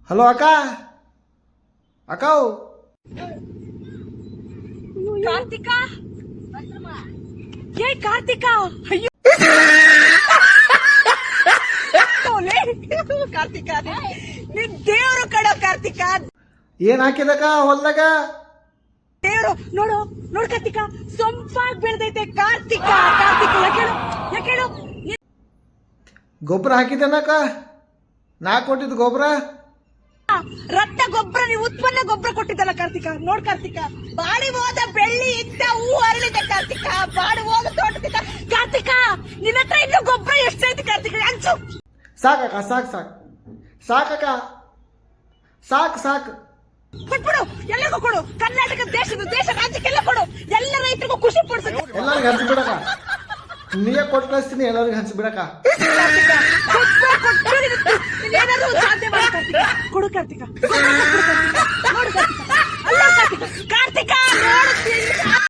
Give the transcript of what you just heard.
hello ಅಕ್ಕ ಅಕ್ಕವ್ ಕಾರ್ತಿಕ ಏ ಕಾರ್ತಿಕ ಅಯ್ಯೋ ಕಾರ್ತಿಕ ನಿನ್ ದೇವ್ರು ಕಡೋ ಕಾರ್ತಿಕ ಏನ್ ಹಾಕಿದಕ್ಕ ಹೊಲ್ದಾಗ ದೇವ್ರು ನೋಡು ನೋಡು ಕಾರ್ತಿಕ ಸೊಂಪಾಗಿ ಬೆಳೆದೈತೆ ಕಾರ್ತಿಕ ಕಾರ್ತಿಕ ಯಾಕೇಳು ಗೊಬ್ಬರ ಹಾಕಿದ್ದೇನಕ್ಕ ನಾ ಕೊಟ್ಟಿದ್ದು ಗೊಬ್ಬರ ರಕ್ತ ಗೊಬ್ಬರ ನೀವು ಉತ್ಪನ್ನ ಗೊಬ್ಬರ ಕೊಟ್ಟಿದ್ದಲ್ಲ ಕಾರ್ತಿಕ ನೋಡ್ ಕಾರ್ತಿಕ ಬಾಡಿ ಹೋದ ಬೆಳ್ಳಿ ಇದ್ದ ಹೂ ಅರಳಿದೆ ಕಾರ್ತಿಕ ಬಾಡಿ ಹೋದ ತೋಟದಿಂದ ಕಾರ್ತಿಕ ನಿನ್ನ ಹತ್ರ ಇನ್ನು ಗೊಬ್ಬರ ಎಷ್ಟೈತಿ ಕಾರ್ತಿಕ ಹಂಚು ಸಾಕಕ್ಕ ಸಾಕಕ್ಕ ಸಾಕು ಕೊಟ್ಬಿಡು ಎಲ್ಲರಿಗೂ ಕೊಡು ಕರ್ನಾಟಕ ದೇಶ ರಾಜ್ಯಕ್ಕೆಲ್ಲ ಕೊಡು ಎಲ್ಲ ರೈತರಿಗೂ ಖುಷಿ ಪಡಿಸು ಎಲ್ಲರಿಗೂ ಹಂಚ್ಬಿಡಕ ನೀವೇ ಕೊಟ್ಟು ಕಳಿಸ್ತೀನಿ ಎಲ್ಲರಿಗೂ ಹಂಚ್ಬಿಡಕ ಏನಾದ್ರು ಸಾಧ್ಯ ಮಾಡು ಕಾರ್ತಿಕ ಕೊಡು ಕಾರ್ತಿಕ